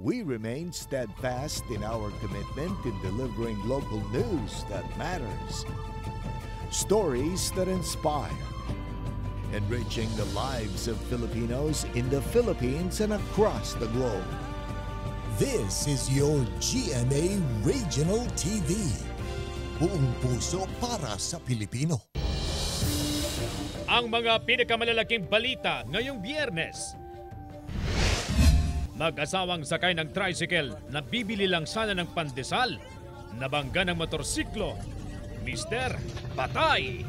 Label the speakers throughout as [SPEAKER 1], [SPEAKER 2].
[SPEAKER 1] we remain steadfast in our commitment in delivering local news that matters. Stories that inspire. Enriching the lives of Filipinos in the Philippines and across the globe.
[SPEAKER 2] This is your GMA Regional TV. Buong puso para sa Pilipino.
[SPEAKER 3] Ang mga pinakamalalaking balita ngayong Biyernes. Mag-asawang sakay ng tricycle na bibili lang sana ng pandesal. Nabangga ng motorsiklo. Mister, patay!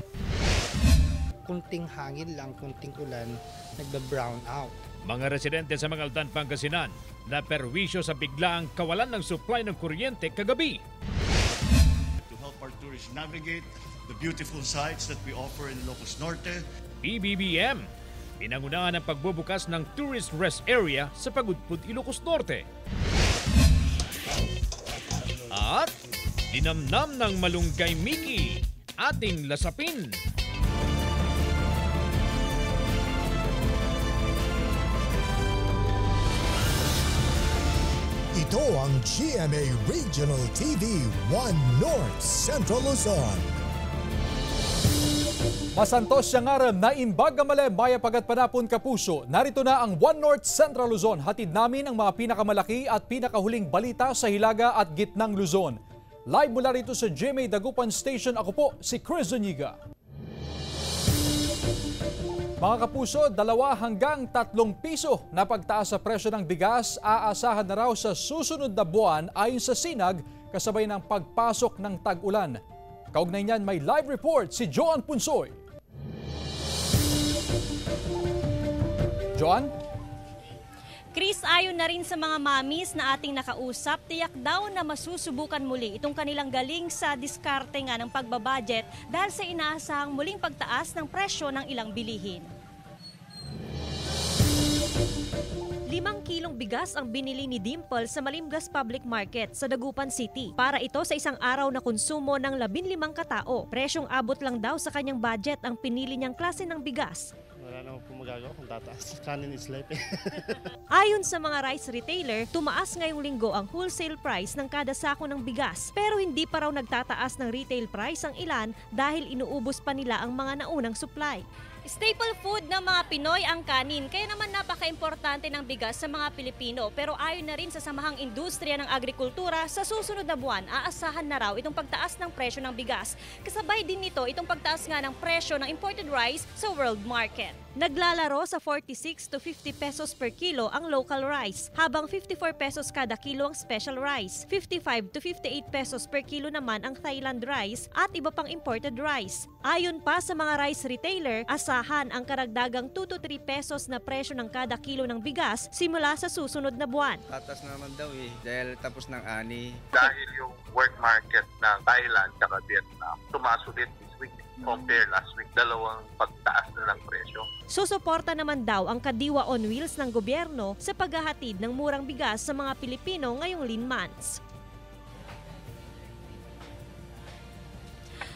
[SPEAKER 4] Kunting hangin lang, kunting ulan, nagba-brown out.
[SPEAKER 3] Mga residente sa Mangaldan, Pangasinan na perwisyo sa biglaang kawalan ng supply ng kuryente kagabi.
[SPEAKER 5] To help our tourists navigate the beautiful sites that we offer in Ilocos Norte.
[SPEAKER 3] PBBM, pinangunahan ang pagbubukas ng tourist rest area sa Pagudpud, Ilocos Norte. At dinamnam ng malunggay Mickey, ating lasapin.
[SPEAKER 2] Ito ang GMA Regional TV 1 North Central Luzon.
[SPEAKER 6] Masantos siyang aram na imbag gamale maya pagat panapon kapuso. Narito na ang 1 North Central Luzon. Hatid namin ang mga pinakamalaki at pinakahuling balita sa Hilaga at Gitnang Luzon. Live mula rito sa GMA Dagupan Station, ako po si Chris Zuniga. Mga kapuso, 2 hanggang 3 piso na pagtaas sa presyo ng bigas aasahan na raw sa susunod na buwan ayon sa Sinag kasabay ng pagpasok ng tag-ulan. Kaugnay niyan may live report si Joan Punsoy. Joan?
[SPEAKER 7] Chris, ayon na rin sa mga mamis na ating nakausap, tiyak daw na masusubukan muli itong kanilang galing sa diskarte nga ng pagbabudget dahil sa inaasahang muling pagtaas ng presyo ng ilang bilihin. 5 kilong bigas ang binili ni Dimple sa Malimgas Public Market sa Dagupan City. Para ito sa isang araw na konsumo ng 15 katao. Presyong abot lang daw sa kanyang budget ang pinili niyang klase ng bigas.
[SPEAKER 8] Wala naman po magagawa kung tataas. Kanin is life.
[SPEAKER 7] Ayon sa mga rice retailer, tumaas ngayong linggo ang wholesale price ng kada sako ng bigas. Pero hindi pa raw nagtataas ng retail price ang ilan dahil inuubos pa nila ang mga naunang supply. Staple food ng mga Pinoy ang kanin, kaya naman napaka-importante ng bigas sa mga Pilipino. Pero ayon na rin sa Samahang Industriya ng Agrikultura, sa susunod na buwan, aasahan na raw itong pagtaas ng presyo ng bigas. Kasabay din nito itong pagtaas nga ng presyo ng imported rice sa world market. Naglalaro sa 46 to 50 pesos per kilo ang local rice, habang 54 pesos kada kilo ang special rice, 55 to 58 pesos per kilo naman ang Thailand rice at iba pang imported rice. Ayon pa sa mga rice retailer, asahan ang karagdagang 2 to 3 pesos na presyo ng kada kilo ng bigas simula sa susunod na buwan.
[SPEAKER 9] Tatas naman daw dahil tapos ng ani.
[SPEAKER 10] Dahil yung work market ng Thailand at Vietnam, tumaas ulit this week compare last week, 2 pagtaas na ng presyo.
[SPEAKER 7] Susuporta naman daw ang Kadiwa on Wheels ng gobyerno sa paghahatid ng murang bigas sa mga Pilipino ngayong lean months.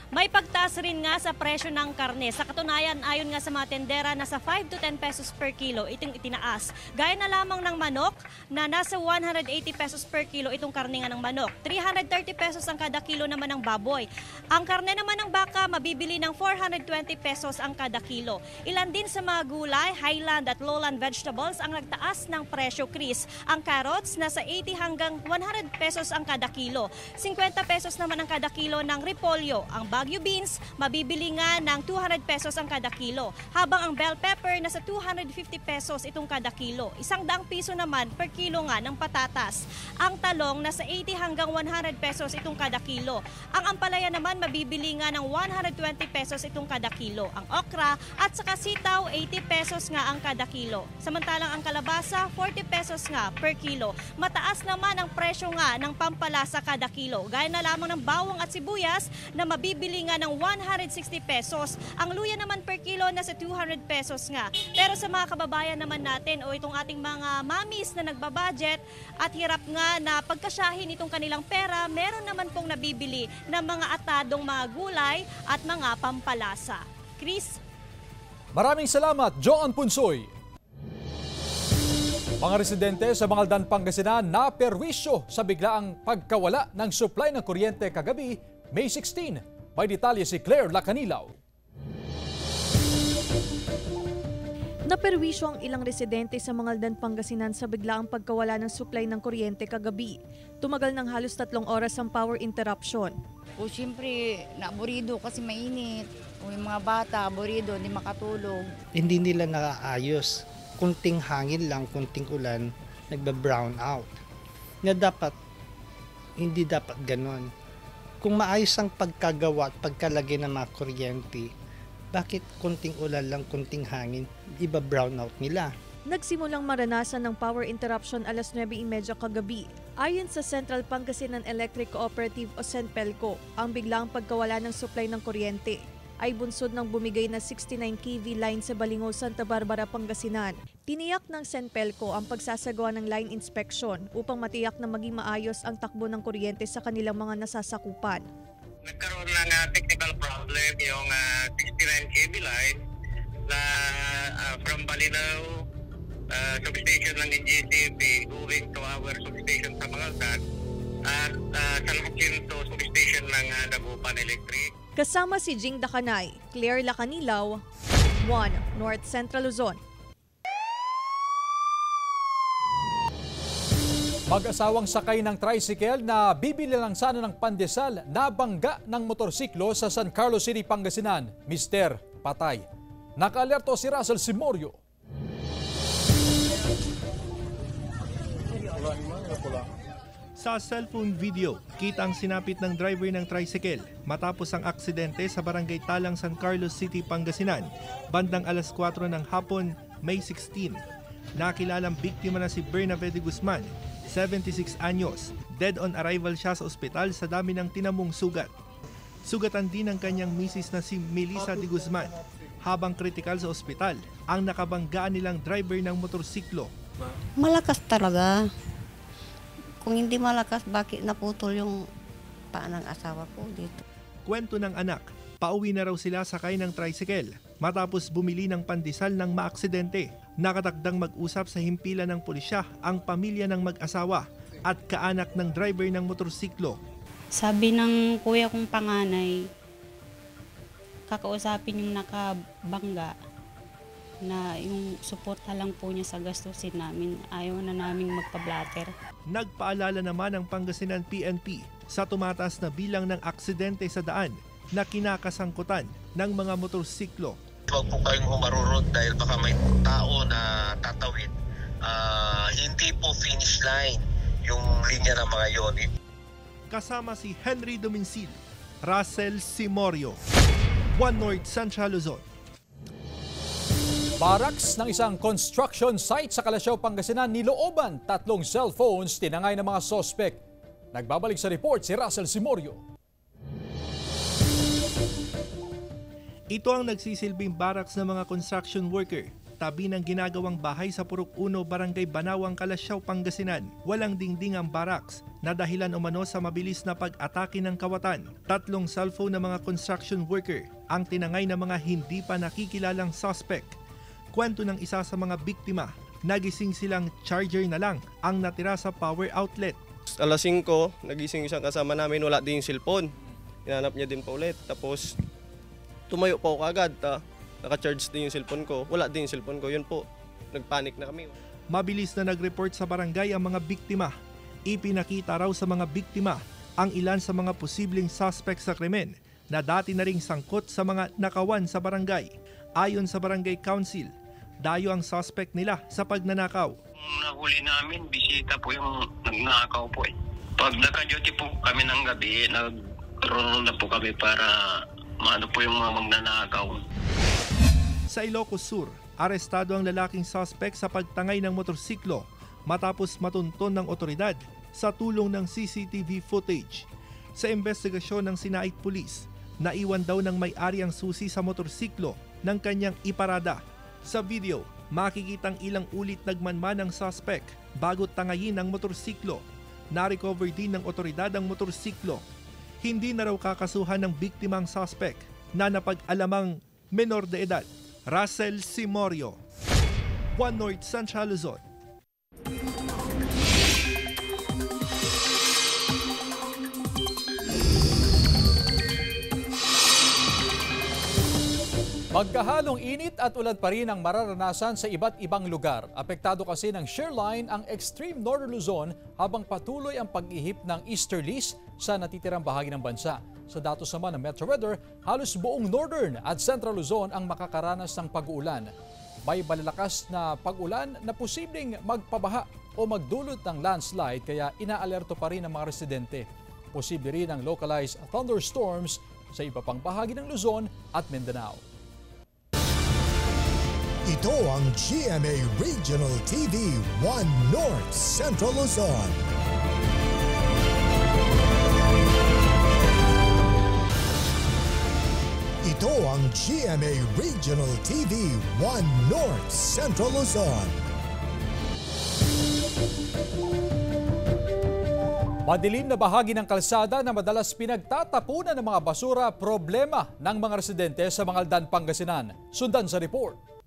[SPEAKER 7] May pagtaas rin nga sa presyo ng karne. Sa katunayan, ayon nga sa mga tendera, nasa 5 to 10 pesos per kilo itong itinaas. Gaya na lamang ng manok na nasa 180 pesos per kilo itong karne nga ng manok. 330 pesos ang kada kilo naman ng baboy. Ang karne naman ng baka mabibili ng 420 pesos ang kada kilo. Ilan din sa mga gulay, highland at lowland vegetables ang nagtaas ng presyo, Chris. Ang carrots nasa 80 hanggang 100 pesos ang kada kilo. 50 pesos naman ang kada kilo ng repolyo. Ang Baguio beans, mabibili nga ng 200 pesos ang kada kilo. Habang ang bell pepper, nasa 250 pesos itong kada kilo. 100 piso naman per kilo nga ng patatas. Ang talong, nasa 80 hanggang 100 pesos itong kada kilo. Ang ampalaya naman, mabibili nga ng 120 pesos itong kada kilo. Ang okra at saka sitaw, 80 pesos nga ang kada kilo. Samantalang ang kalabasa, 40 pesos nga per kilo. Mataas naman ang presyo nga ng pampalasa kada kilo. Gaya na lamang ng bawang at sibuyas na mabibili nga ng 160 pesos. Ang luya naman per kilo nasa 200 pesos nga. Pero sa mga kababayan naman natin o itong ating mga mamis na nagbabudget at hirap nga na pagkasyahin itong kanilang pera, meron naman pong nabibili ng mga atadong mga gulay at mga pampalasa. Chris?
[SPEAKER 6] Maraming salamat, Joan Punsoy. Mga residente sa Mangaldan, Pangasinan na perwisyo sa biglaang pagkawala ng supply ng kuryente kagabi, May 16. May detalye si Claire Lacanilaw.
[SPEAKER 11] Naperwisyo ang ilang residente sa Mangaldan, Pangasinan sa biglaang pagkawala ng supply ng kuryente kagabi. Tumagal ng halos 3 oras ang power interruption.
[SPEAKER 12] O siyempre, naaburido kasi mainit. O yung mga bata, aburido, hindi makatulog.
[SPEAKER 4] Hindi nila naaayos. Kunting hangin lang, kunting ulan, nagba-brown out. Hindi dapat ganon. Kung maayos ang pagkagawa at pagkalagay ng mga kuryente, bakit kunting ulan lang, kunting hangin, iba-brown out nila?
[SPEAKER 11] Nagsimulang maranasan ng power interruption alas 9:30 kagabi. Ayon sa Central Pangasinan Electric Cooperative o CENPELCO, ang biglaang pagkawala ng supply ng kuryente ay bunsod ng bumigay na 69 kV line sa Balingaw, Santa Barbara, Pangasinan. Tiniyak ng CENPELCO ang pagsasagawa ng line inspection upang matiyak na maging maayos ang takbo ng kuryente sa kanilang mga nasasakupan.
[SPEAKER 13] Nagkaroon ng technical problem yung 69 kV line na from Balinaw substation ng NGCP going to our substation sa Mangaldan at San Jacinto substation ng Dagupan Electric.
[SPEAKER 11] Kasama si Jing Dakanay, Claire Lacanilaw, 1 North Central Luzon.
[SPEAKER 6] Mag-asawang sakay ng tricycle na bibili lang sana ng pandesal na bangga ng motorsiklo sa San Carlos City, Pangasinan. Mister, patay. Naka-alerto si Russell Simorio.
[SPEAKER 14] Sa cellphone video, kita ang sinapit ng driver ng tricycle matapos ang aksidente sa barangay Talang, San Carlos City, Pangasinan, bandang alas 4 ng hapon, May 16. Nakilalang biktima na si Bernabé Guzman, 76 anyos. Dead on arrival siya sa ospital sa dami ng tinamong sugat. Sugatan din ang kanyang misis na si Melissa de Guzman. Habang kritikal sa ospital, ang nakabanggaan nilang driver ng motorsiklo.
[SPEAKER 15] Malakas talaga. Kung hindi malakas, bakit naputol yung paa ng asawa ko dito?
[SPEAKER 14] Kwento ng anak, pauwi na raw sila sakay ng tricycle matapos bumili ng pandesal ng maaksidente. Nakatakdang mag-usap sa himpilan ng pulisya ang pamilya ng mag-asawa at kaanak ng driver ng motorsiklo.
[SPEAKER 16] Sabi ng kuya kong panganay, kakausapin yung nakabangga na yung suporta lang po niya sa gastusin namin. Ayaw na naming magpa-blatter.
[SPEAKER 14] Nagpaalala naman ang Pangasinan PNP sa tumataas na bilang ng aksidente sa daan na kinakasangkutan ng mga motorsiklo.
[SPEAKER 10] Huwag po kayong humarurot dahil baka may tao na tatawid. Hindi po finish line yung linya ng mga yon.
[SPEAKER 14] Kasama si Henry Dominsil, Russell Simorio, 1 North Central Luzon.
[SPEAKER 6] Barracks ng isang construction site sa Calasiao, Pangasinan nilooban 3 cellphones tinangay ng mga sospek. Nagbabalik sa report si Russell Simorio.
[SPEAKER 14] Ito ang nagsisilbing barracks ng mga construction worker. Tabi ng ginagawang bahay sa Purok 1, Barangay Banawang, Calasiao, Pangasinan. Walang dingding ang barracks na dahilan umano sa mabilis na pag-atake ng kawatan. 3 cellphone ng mga construction worker ang tinangay ng mga hindi pa nakikilalang suspect. Kwento ng isa sa mga biktima, nagising silang charger na lang ang natira sa power outlet.
[SPEAKER 17] Alas 5, nagising isang kasama namin, wala din yung cellphone. Hinanap niya din pa ulit. Tapos tumayo pa ako agad. Naka-charge din yung cellphone ko. Wala din yung cellphone ko. Yun po, nagpanik na kami.
[SPEAKER 14] Mabilis na nag-report sa barangay ang mga biktima. Ipinakita raw sa mga biktima ang ilan sa mga posibleng suspect sa krimen na dati na ring sangkot sa mga nakawan sa barangay. Ayon sa barangay council, dayo ang suspect nila sa pagnanakaw.
[SPEAKER 13] Nahuli namin, bisita po yung nagnakaw po eh. Pag naka-duty po kami ng gabi, nag-roll na po kami para maano po yung mga magnanakaw.
[SPEAKER 14] Sa Ilocos Sur, arestado ang lalaking suspect sa pagtangay ng motorsiklo matapos matunton ng otoridad sa tulong ng CCTV footage. Sa investigasyon ng Sinait Police, naiwan daw ng may-ari ang susi sa motorsiklo ng kanyang iparada. Sa video, makikitang ilang ulit nagmanman ang suspect bago tangayin ang motorsiklo. Na-recover din ng otoridad ang motorsiklo. Hindi na raw kakasuhan ng biktima ang suspect na napag-alamang menor de edad. Russell Simorio, 1 North Central Luzon.
[SPEAKER 6] Magkahalong init at ulan pa rin ang mararanasan sa iba't ibang lugar. Apektado kasi ng shear line ang extreme northern Luzon habang patuloy ang pag-ihip ng easterlies sa natitirang bahagi ng bansa. Sa datos naman ng Metro Weather, halos buong northern at central Luzon ang makakaranas ng pag-uulan. May malalakas na pag-ulan na posibleng magpabaha o magdulot ng landslide kaya inaalerto pa rin ang mga residente. Posible rin ang localized thunderstorms sa iba pang bahagi ng Luzon at Mindanao.
[SPEAKER 2] Ito ang GMA Regional TV 1 North Central Luzon. Ito ang GMA Regional TV 1 North Central Luzon.
[SPEAKER 6] Madilim na bahagi ng kalsada na madalas pinagtatapunan ng mga basura, problema ng mga residente sa Mangaldan, Pangasinan. Sundan sa report.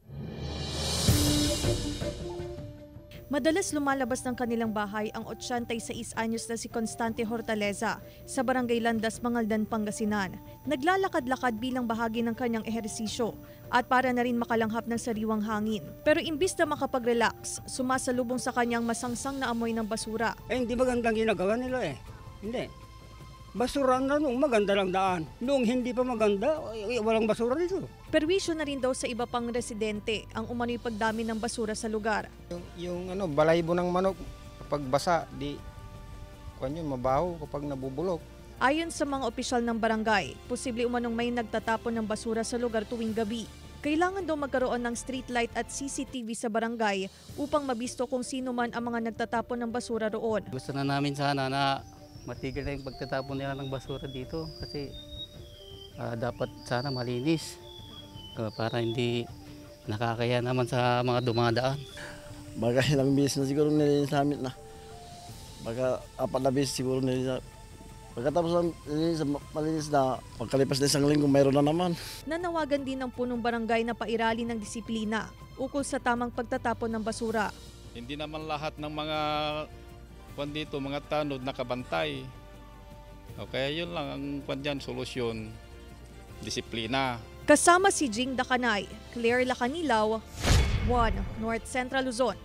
[SPEAKER 11] Madalas lumalabas ng kanilang bahay ang 86 anyos na si Constante Hortaleza sa Barangay Landas, Mangaldan, Pangasinan. Naglalakad-lakad bilang bahagi ng kanyang ehersisyo at para na rin makalanghap ng sariwang hangin. Pero imbis na makapag-relax, sumasalubong sa kanyang masangsang na amoy ng basura.
[SPEAKER 18] Hindi magandang ginagawa nila Hindi. Basura na nung maganda lang daan. Nung hindi pa maganda, walang basura dito.
[SPEAKER 11] Perwisyo na rin daw sa iba pang residente ang umano'y pagdami ng basura sa lugar.
[SPEAKER 19] Yung balaybo ng manok, kapag basa, mabaho kapag nabubulok.
[SPEAKER 11] Ayon sa mga opisyal ng barangay, posible umanong may nagtatapon ng basura sa lugar tuwing gabi. Kailangan daw magkaroon ng street light at CCTV sa barangay upang mabisto kung sino man ang mga nagtatapon ng basura roon.
[SPEAKER 20] Gusto na namin sana na matigil na yung pagtatapon nila ng basura dito kasi dapat sana malinis para hindi nakakaya naman sa mga dumadaan.
[SPEAKER 8] Baka ilang beses na siguro nilinis namin na. Baka 4 na beses siguro nilinis. Pagkatapos ng malinis na, pagkalipas na isang linggo, mayroon na naman.
[SPEAKER 11] Nanawagan din ng punong barangay na pairali ng disiplina ukol sa tamang pagtatapon ng basura.
[SPEAKER 21] Hindi naman lahat ng mga dito, mga tanod nakabantay. Okay, yun lang ang solusyon, disiplina.
[SPEAKER 11] Kasama si Jing Dakanay, Claire Lacanilaw, 1 North Central Luzon.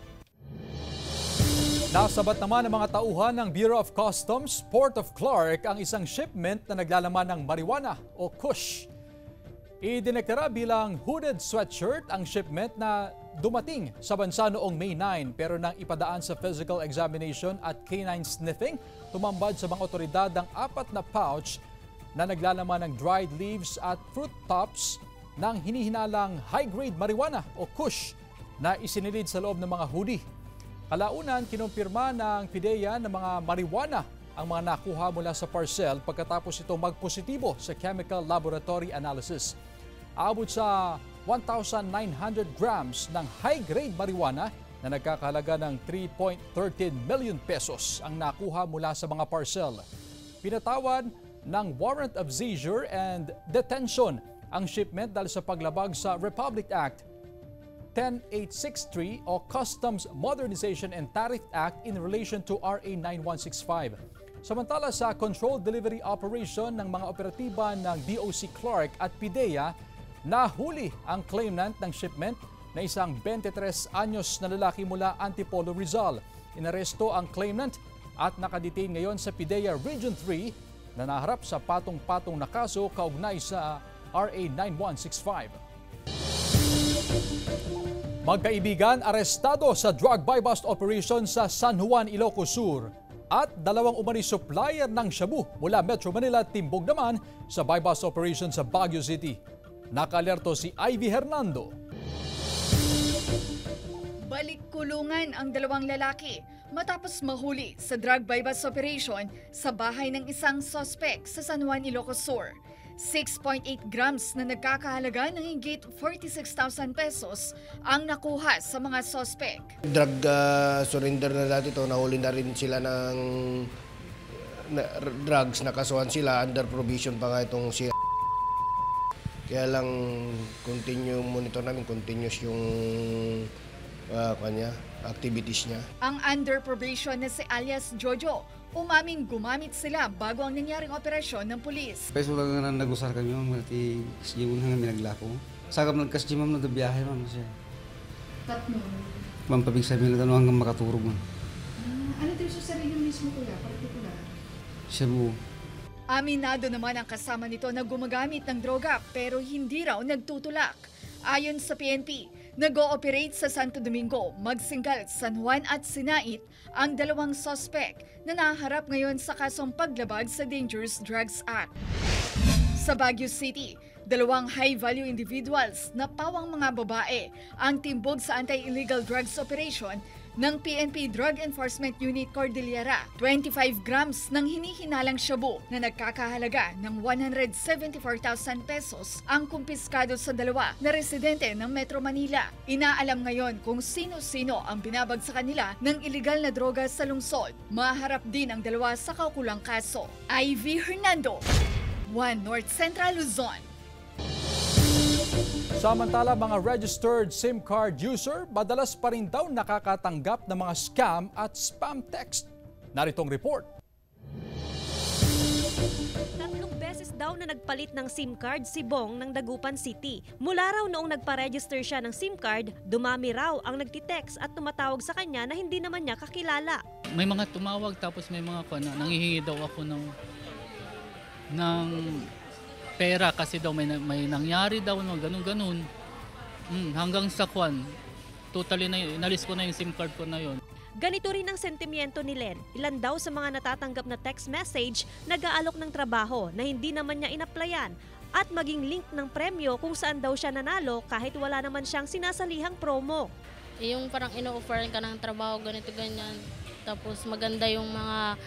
[SPEAKER 6] Nasabat naman ng mga tauhan ng Bureau of Customs, Port of Clark ang isang shipment na naglalaman ng marijuana o kush. Idineklara bilang hooded sweatshirt ang shipment na dumating sa bansa noong May 9 pero nang ipadaan sa physical examination at canine sniffing, tumambad sa mga otoridad ang 4 na pouch na naglalaman ng dried leaves at fruit tops ng hinihinalang high-grade marijuana o kush na isinilid sa loob ng mga hoodie. Kalaunan, kinumpirma ng PIDEA na mga marijuana ang mga nakuha mula sa parcel pagkatapos ito magpositibo sa chemical laboratory analysis. Aabot sa 1,900 grams ng high-grade marijuana na nagkakahalaga ng 3.13 million pesos ang nakuha mula sa mga parcel. Pinatawad ng warrant of seizure and detention ang shipment dahil sa paglabag sa Republic Act 10863 o Customs Modernization and Tariff Act in relation to RA 9165. Samantala sa controlled delivery operation ng mga operatiba ng DOC Clark at PIDEA, nahuli ang claimant ng shipment na isang 23 anyos na lalaki mula Antipolo, Rizal. Inaresto ang claimant at nakadetain ngayon sa PIDEA Region 3 na naharap sa patong-patong na kaso kaugnay sa RA 9165. Magkaibigan arestado sa drug buy-bust operation sa San Juan, Ilocos Sur at 2 umani supplier ng shabu mula Metro Manila timbog naman sa buy-bust operation sa Baguio City. Nakalerto si Ivy Hernando.
[SPEAKER 22] Balik kulungan ang 2 lalaki matapos mahuli sa drug buy-bust operation sa bahay ng isang suspect sa San Juan, Ilocos Sur. 6.8 grams na nagkakahalaga ng higit 46,000 pesos ang nakuha sa mga suspect.
[SPEAKER 23] Drug surrender na dati ito, nahuli na rin sila ng drugs, nakasuhan sila, under provision pa nga itong si kaya lang continue monitor namin, continuous yung activities niya.
[SPEAKER 22] Ang under probation na si alias Jojo, umaming gumamit sila bago ang nangyaring operasyon ng pulis.
[SPEAKER 24] Peso lang na nag-usar kami, mati yung hanggang minaglako.
[SPEAKER 1] Sagap nagkas-gym ma'am, nagabiyahe ma'am siya.
[SPEAKER 22] Tatlo.
[SPEAKER 1] Ma'am, pabig sabihin na hanggang makaturog ma'am.
[SPEAKER 22] Ano din sa sarili mismo kuya, partikular?
[SPEAKER 1] Siya po.
[SPEAKER 22] Aminado naman ang kasama nito na gumagamit ng droga pero hindi raw nagtutulak. Ayon sa PNP, nag-ooperate sa Santo Domingo, Magsingal, San Juan at Sinait ang dalawang suspect na naharap ngayon sa kasong paglabag sa Dangerous Drugs Act. Sa Baguio City, dalawang high-value individuals na pawang mga babae ang timbog sa anti-illegal drugs operation ng PNP Drug Enforcement Unit Cordillera. 25 grams ng hinihinalang shabu na nagkakahalaga ng 174,000 pesos ang kumpiskado sa dalawa na residente ng Metro Manila. Inaalam ngayon kung sino-sino ang binabagsakan nila ng iligal na droga sa lungsod. Maharap din ang dalawa sa kaukulang kaso. Ivy Hernando, One North Central Luzon.
[SPEAKER 6] Samantala, mga registered SIM card user, madalas pa rin daw nakakatanggap ng mga scam at spam text. Naritong report.
[SPEAKER 7] 3 beses daw na nagpalit ng SIM card si Bong ng Dagupan City. Mula raw noong nagpa-register siya ng SIM card, dumami raw ang nagtitext at tumatawag sa kanya na hindi naman niya kakilala.
[SPEAKER 20] May mga tumawag tapos may mga nangihingi daw ako ng pera kasi daw may nangyari daw ganun. Hanggang sa totally na inalis ko na yung SIM card ko na yon.
[SPEAKER 7] Ganito rin ang sentimiento ni Len. Ilan daw sa mga natatanggap na text message nag-aalok ng trabaho na hindi naman niya inaplayan at maging link ng premyo kung saan daw siya nanalo kahit wala naman siyang sinasalihang promo.
[SPEAKER 3] Yung parang ino-offeran ka ng trabaho ganito ganyan tapos maganda yung mga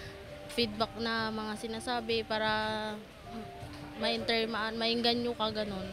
[SPEAKER 3] feedback na mga sinasabi para mainganyo ka ganun.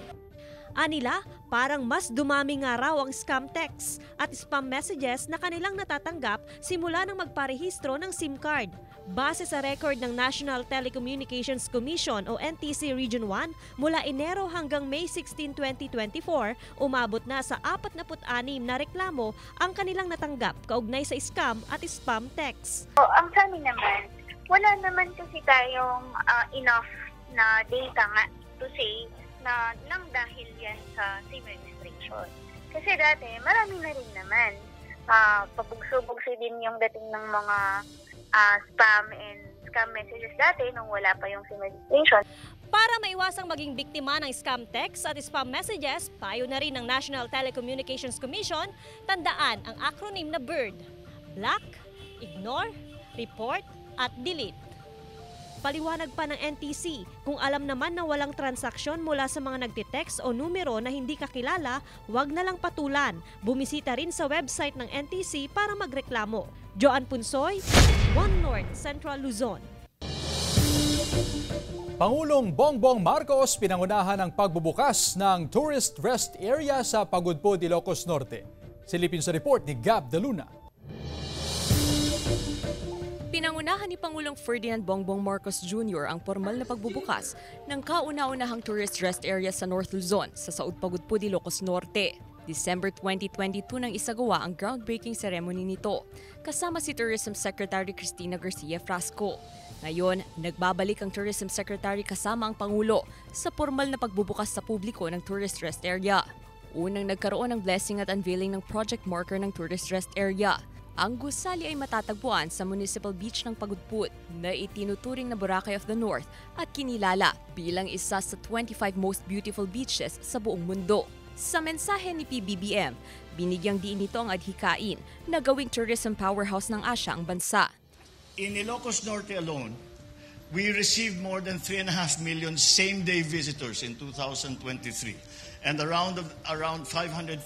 [SPEAKER 7] Anila, parang mas dumami nga raw ang scam texts at spam messages na kanilang natatanggap simula nang magparehistro ng SIM card. Base sa record ng National Telecommunications Commission o NTC Region 1, mula Enero hanggang May 16, 2024, umabot na sa 46 na reklamo ang kanilang natanggap kaugnay sa scam at spam texts.
[SPEAKER 5] Ang sa amin naman, wala naman kasi tayong enough na data nga to say na lang dahil yan sa SIM registration. Kasi dati, marami na rin naman. Pabugso-bugso din yung dating ng mga spam and scam messages dati nung wala pa yung SIM registration.
[SPEAKER 7] Para maiwasang maging biktima ng scam text at spam messages, payo na rin ng National Telecommunications Commission, tandaan ang acronym na BIRD. Block, Ignore, Report, at Delete. Paliwanag pa ng NTC, kung alam naman na walang transaksyon mula sa mga nagtitext o numero na hindi kakilala, huwag na lang patulan. Bumisita rin sa website ng NTC para magreklamo. Joan Punsoy, One North Central Luzon.
[SPEAKER 6] Pangulong Bongbong Marcos pinangunahan ang pagbubukas ng tourist rest area sa Pagudpud, Ilocos Norte. Silipin sa report ni Gab De Luna.
[SPEAKER 24] Pinangunahan ni Pangulong Ferdinand Bongbong Marcos Jr. ang formal na pagbubukas ng kauna-unahang tourist rest area sa North Luzon sa Saud Pagudpud, Ilocos Norte. December 2022 nang isagawa ang groundbreaking ceremony nito, kasama si Tourism Secretary Cristina Garcia Frasco. Ngayon, nagbabalik ang Tourism Secretary kasama ang Pangulo sa formal na pagbubukas sa publiko ng tourist rest area. Unang nagkaroon ng blessing at unveiling ng project marker ng tourist rest area. Ang gusali ay matatagpuan sa Municipal Beach ng Pagudpud na itinuturing na Boracay of the North at kinilala bilang isa sa 25 most beautiful beaches sa buong mundo. Sa mensahe ni PBBM, binigyang diin nito ang adhikain na gawing tourism powerhouse ng Asya ang bansa.
[SPEAKER 25] In Ilocos Norte alone, we received more than 3.5 million same-day visitors in 2023 and around 515,000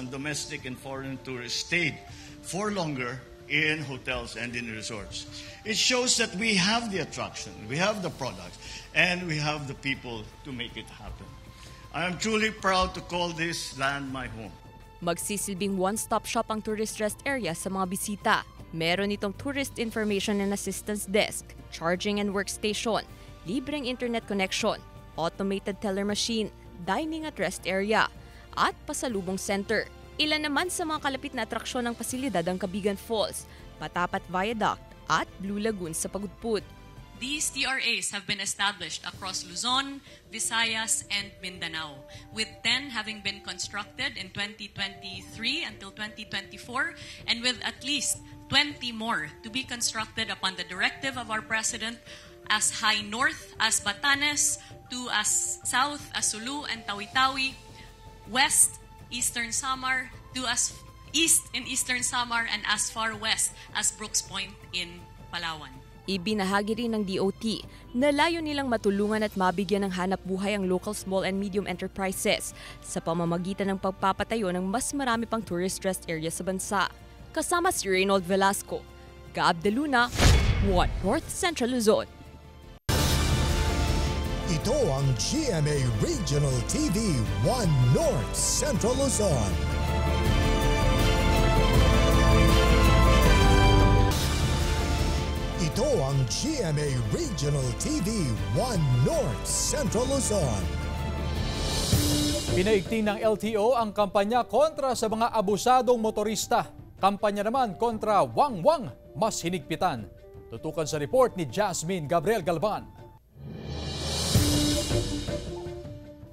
[SPEAKER 25] domestic and foreign tourists stayed for longer in hotels and in resorts. It shows that we have the attraction, we have the product, and we have the people to make it happen. I am truly proud to call this land my home.
[SPEAKER 24] Magsisilbing one-stop shop ang tourist rest area sa mga bisita. Meron itong tourist information and assistance desk, charging and workstation, libreng internet connection, automated teller machine, dining at rest area, at pasalubong center. Ilan naman sa mga kalapit na atraksyon ng pasilidad ang Cabigan Falls, Patapat Viaduct at Blue Lagoon sa Pagudpud.
[SPEAKER 4] these TRAs have been established across Luzon, Visayas, and Mindanao, with 10 having been constructed in 2023 until 2024, and with at least 20 more to be constructed upon the directive of our President, as high north as Batanes, to as south as Sulu and Tawi-Tawi, west, Eastern Samar, to as east in Eastern Samar, and as far west as Brooks Point in Palawan.
[SPEAKER 24] Ibinahagi rin ng DOT na layo nilang matulungan at mabigyan ng hanap buhay ang local small and medium enterprises sa pamamagitan ng pagpapatayo ng mas marami pang tourist-stressed areas sa bansa. Kasama si Reynold Velasco, Gaab de Luna, 1 North Central Luzon.
[SPEAKER 2] Ito ang GMA Regional TV 1 North Central Luzon. Ito ang GMA Regional TV 1 North Central Luzon.
[SPEAKER 6] Pinaigting ng LTO ang kampanya kontra sa mga abusadong motorista. Kampanya naman kontra wang-wang mas hinigpitan. Tutukan sa report ni Jasmine Gabriel Galvan.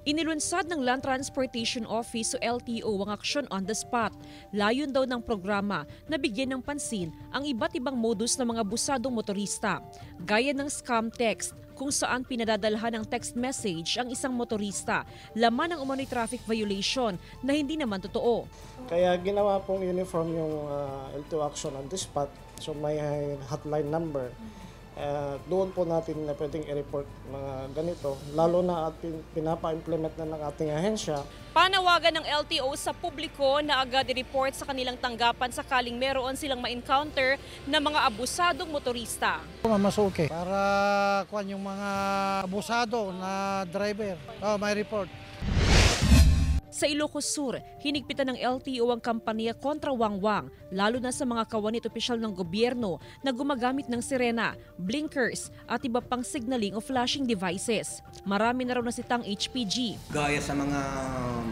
[SPEAKER 9] Inilunsad ng Land Transportation Office o LTO ang aksyon on the spot. Layon daw ng programa na bigyan ng pansin ang iba't ibang modus ng mga abusadong motorista. Gaya ng scam text, kung saan pinadadalhan ng text message ang isang motorista, laman ng umano'y traffic violation na hindi naman totoo.
[SPEAKER 12] Kaya ginawa pong uniform yung LTO action on the spot. So may hotline number. Doon po natin na pwedeng i-report mga ganito, lalo na at pinapa-implement na ng ating ahensya.
[SPEAKER 9] Panawagan ng LTO sa publiko na agad i-report sa kanilang tanggapan sakaling meron silang ma-encounter na mga abusadong motorista.
[SPEAKER 15] Mas okay. Para yung mga abusado na driver, may report.
[SPEAKER 9] Sa Ilocos Sur, hinigpitan ng LTO ang kampanya kontra wangwang, lalo na sa mga kawanit opisyal ng gobyerno na gumagamit ng sirena, blinkers at iba pang signaling o flashing devices. Marami na raw nasitang HPG.
[SPEAKER 16] Gaya sa mga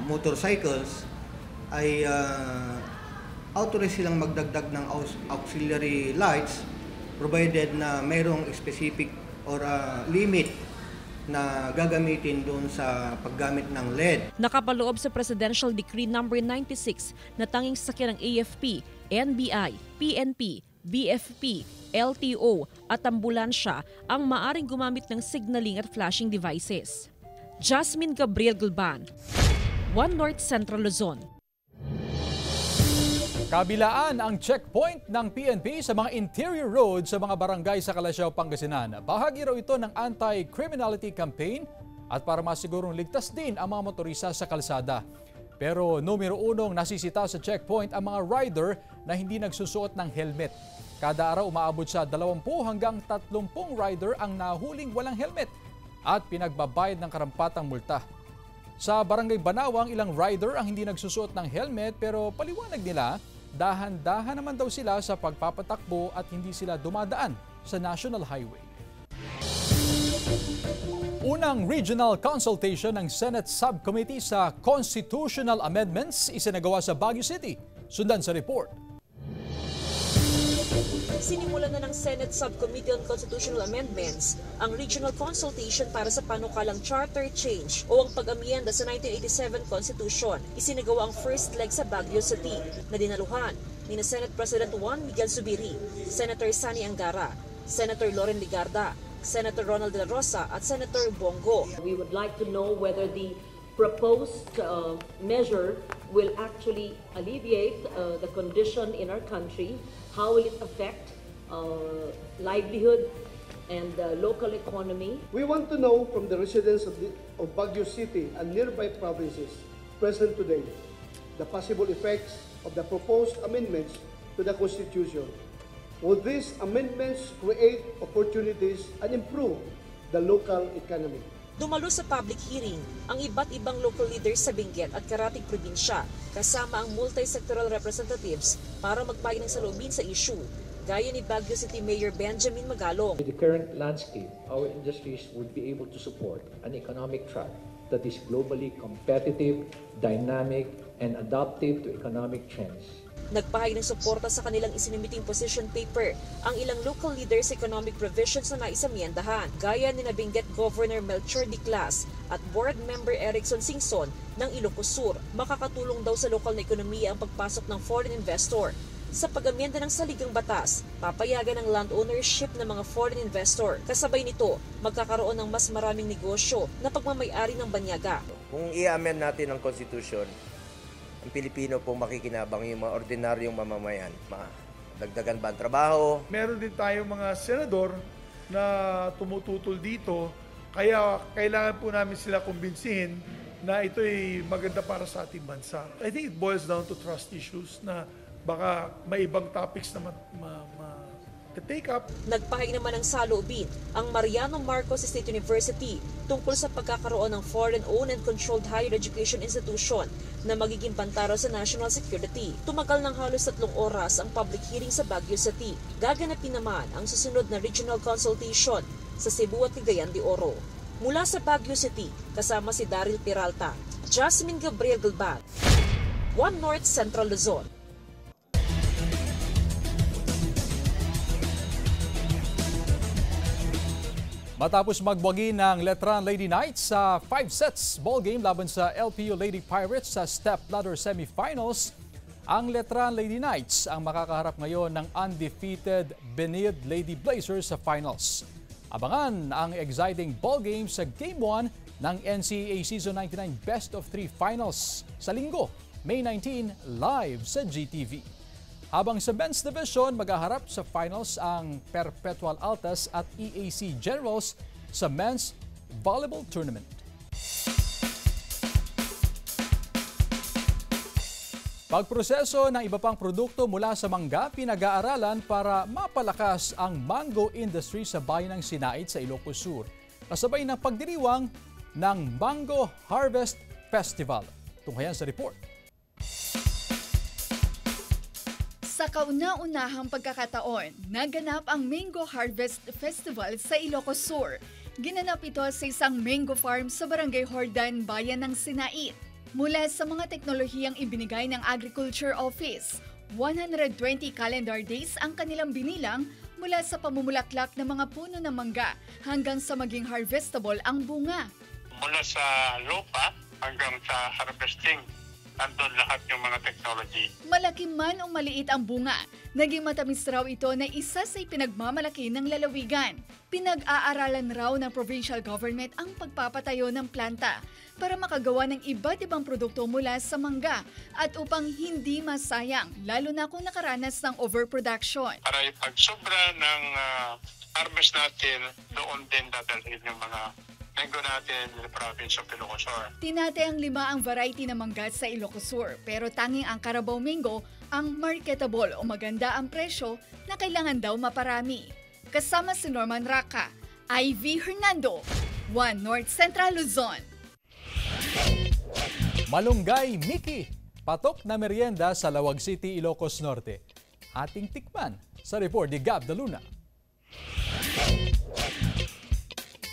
[SPEAKER 16] motorcycles ay authorized silang magdagdag ng auxiliary lights provided na mayroong specific or limit na gagamitin doon sa paggamit ng LED.
[SPEAKER 9] Nakapaloob sa Presidential Decree No. 96 na tanging sasakyan ng AFP, NBI, PNP, BFP, LTO at ambulansya ang maaring gumamit ng signaling at flashing devices. Jasmine Gabriel Galvan, 1 North Central Luzon.
[SPEAKER 6] Kabilaan ang checkpoint ng PNP sa mga interior roads sa mga barangay sa Calasiao, Pangasinan. Bahagi raw ito ng anti-criminality campaign at para masigurong ligtas din ang mga motorista sa kalsada. Pero numero 1 nasisita sa checkpoint ang mga rider na hindi nagsusuot ng helmet. Kada araw umaabot sa 20 hanggang 30 rider ang nahuling walang helmet at pinagbabayad ng karampatang multa. Sa Barangay Banawang, ilang rider ang hindi nagsusuot ng helmet pero paliwanag nila, dahan-dahan naman daw sila sa pagpapatakbo at hindi sila dumadaan sa National Highway. Unang regional consultation ng Senate Subcommittee sa Constitutional Amendments isinagawa sa Baguio City. Sundan sa report.
[SPEAKER 9] Sinimulan na ng Senate Subcommittee on Constitutional Amendments ang regional consultation para sa panukalang charter change o ang pag-amyenda sa 1987 Constitution. Isinagawa ang first leg sa Baguio City na dinaluhan ni Senate President Juan Miguel Zubiri, Senator Sani Angara, Senator Loren Ligarda, Senator Ronald De La Rosa at Senator Bongo.
[SPEAKER 26] We would like to know whether the proposed measure will actually alleviate the condition in our country. How will it affect livelihood and the local economy?
[SPEAKER 27] We want to know from the residents of Baguio City and nearby provinces present today the possible effects of the proposed amendments to the Constitution. Will these amendments create opportunities and improve the local economy?
[SPEAKER 9] Dumalo sa public hearing ang iba't ibang local leaders sa Benguet at Karatig Probinsya kasama ang multi-sectoral representatives para magpayo ng saloobin sa issue. Gaya ni Baguio City Mayor Benjamin Magalong.
[SPEAKER 28] With the current landscape, our industries would be able to support an economic track that is globally competitive, dynamic, and adaptive to economic trends.
[SPEAKER 9] Nagpahayag ng suporta sa kanilang isinimiting position paper ang ilang local leaders economic provisions na naisamiendahan, gaya ni Benguet Governor Melchor Diclas at Board Member Erickson Singson ng Ilocos Sur. Makakatulong daw sa lokal na ekonomiya ang pagpasok ng foreign investor. Sa pag-amyenda ng saligang batas, papayagan ng land ownership ng mga foreign investor. Kasabay nito, magkakaroon ng mas maraming negosyo na pagmamay-ari ng banyaga.
[SPEAKER 8] Kung i-amend natin ang Constitution, ang Pilipino po makikinabang yung mga ordinaryong mamamayan. Dagdagan ba ang trabaho?
[SPEAKER 10] Meron din tayong mga senador na tumututol dito, kaya kailangan po namin sila kumbinsihin na ito'y maganda para sa ating bansa. I think it boils down to trust issues na baka may ibang topics na take up.
[SPEAKER 9] Nagpahayag naman ng saloobin ang Mariano Marcos State University tungkol sa pagkakaroon ng foreign-owned and controlled higher education institution na magiging pantaro sa national security. Tumagal ng halos 3 oras ang public hearing sa Baguio City. Gaganapin naman ang susunod na regional consultation sa Cebu at Cagayan de Oro. Mula sa Baguio City, kasama si Daryl Peralta, Jasmine Gabriel Galban, One North Central Luzon.
[SPEAKER 6] Matapos magwagi ng Letran Lady Knights sa 5 sets ball game laban sa LPU Lady Pirates sa step ladder semifinals, ang Letran Lady Knights ang makakaharap ngayon ng undefeated Benilde Lady Blazers sa finals. Abangan ang exciting ball game sa Game 1 ng NCAA Season 99 Best of 3 Finals sa Linggo, May 19, live sa GTV. Habang sa Men's Division, maghaharap sa finals ang Perpetual Altas at EAC Generals sa Men's Volleyball Tournament. Pagproseso ng iba pang produkto mula sa mangga, pinag-aaralan para mapalakas ang mango industry sa bayan ng Sinait sa Ilocos Sur. Kasabay ng pagdiriwang ng Mango Harvest Festival. Tunghayan sa report.
[SPEAKER 22] Sa kauna-unahang pagkakataon, naganap ang Mango Harvest Festival sa Ilocos Sur. Ginanap ito sa isang mango farm sa Barangay Hordan, Bayan ng Sinait. Mula sa mga teknolohiyang ibinigay ng Agriculture Office, 120 calendar days ang kanilang binilang mula sa pamumulaklak ng mga puno ng mangga hanggang sa maging harvestable ang bunga.
[SPEAKER 13] Mula sa lupa hanggang sa harvesting, nandun lahat yung mga technology.
[SPEAKER 22] Malaki man o maliit ang bunga, naging matamis raw ito na isa sa ipinagmamalaki ng lalawigan. Pinag-aaralan raw ng provincial government ang pagpapatayo ng planta para makagawa ng iba't ibang produkto mula sa mangga at upang hindi masayang, lalo na kung nakaranas ng overproduction.
[SPEAKER 13] Para pag sobra ng harvest natin, doon din dadalhin yung mga mango natin sa province of Ilocos Sur.
[SPEAKER 22] Tinatayang 5 ang variety ng mangga sa Ilocos Sur, pero tanging ang Carabao Mango ang marketable o maganda ang presyo na kailangan daw maparami. Kasama si Norman Raca, Ivy Hernando, One North Central Luzon.
[SPEAKER 6] Malunggay Mickey, patok na merienda sa Lawag City, Ilocos Norte. Ating tikman sa report ni Gab Daluna.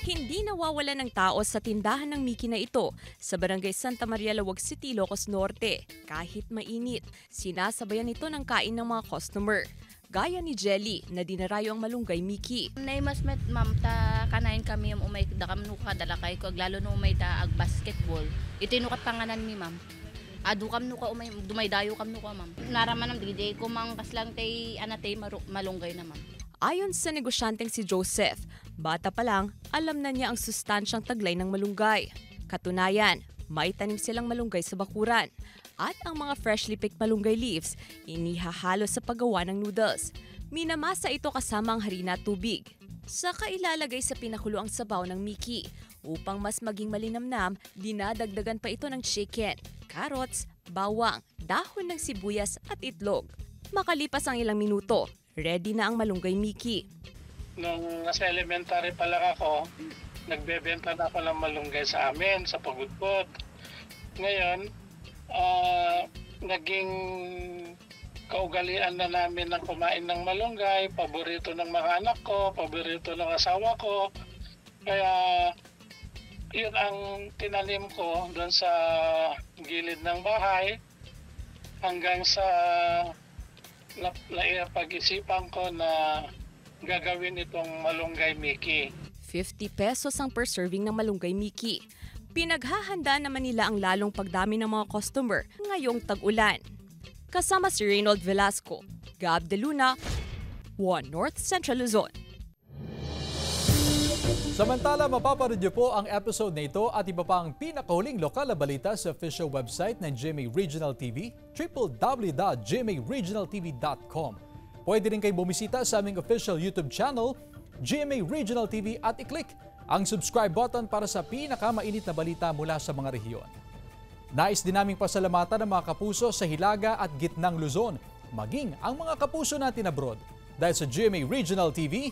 [SPEAKER 24] Hindi nawawala ng tao sa tindahan ng Mickey na ito sa Barangay Santa Maria, Lawag City, Ilocos Norte. Kahit mainit, sinasabayan ito ng kain ng mga customer. Gaya ni Jelly na dinarayo ang malunggay Mickey.
[SPEAKER 3] Naimasmet ma'am ta kanain kami yung umay da kam nuka dalakay ko lalo no umay da ag basketball. Ito inukat panganan mi ma'am. Adu kam nuka umay dumay dayo kam nuka ma'am. Naraman ng DJ ko mang kaslang tay anatay malunggay na ma'am.
[SPEAKER 24] Ayon sa negosyanteng si Joseph, bata pa lang, alam na niya ang sustansyang taglay ng malunggay. Katunayan, may tanim silang malunggay sa bakuran. At ang mga freshly picked malunggay leaves, inihahalo sa paggawa ng noodles. Minamasa ito kasama ang harina at tubig. Saka ilalagay sa pinakulo ang sabaw ng Mickey. Upang mas maging malinamnam, dinadagdagan pa ito ng chicken, carrots, bawang, dahon ng sibuyas at itlog. Makalipas ang ilang minuto, ready na ang malunggay Mickey.
[SPEAKER 13] Nung nasa elementary pa lang ako, nagbebenta na ako ng malunggay sa amin, sa Pagudpod. Ngayon, naging kaugalian na namin ng kumain ng malunggay, paborito ng mga anak ko, paborito ng asawa ko. Kaya yun ang tinanim ko doon sa gilid ng bahay hanggang sa pag-isipan ko na gagawin itong Malunggay Mickey.
[SPEAKER 24] 50 pesos ang per serving ng Malunggay Mickey. Pinaghahanda naman nila ang lalong pagdami ng mga customer ngayong tag-ulan. Kasama si Reynold Velasco, Gab De Luna, One North Central Luzon.
[SPEAKER 6] Samantala, mapapanood niyo po ang episode na ito at iba pa ang pinakahuling lokal na balita sa official website ng GMA Regional TV, www.gmaregionaltv.com. Pwede rin kayo bumisita sa aming official YouTube channel, GMA Regional TV, at i-click ang subscribe button para sa pinakamainit na balita mula sa mga rehiyon. Nais din naming pasalamatan ng mga kapuso sa Hilaga at Gitnang Luzon, maging ang mga kapuso natin abroad. Dahil sa GMA Regional TV,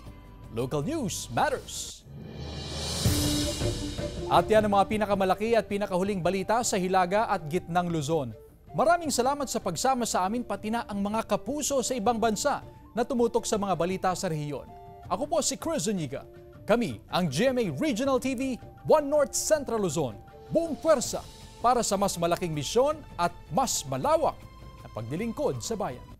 [SPEAKER 6] local news matters. At yan ang mga pinakamalaki at pinakahuling balita sa Hilaga at Gitnang Luzon. Maraming salamat sa pagsama sa amin, pati na ang mga kapuso sa ibang bansa na tumutok sa mga balita sa rehiyon. Ako po si Chris Zuniga. Kami ang GMA Regional TV, One North Central Luzon. Buong pwersa para sa mas malaking misyon at mas malawak na paglilingkod sa bayan.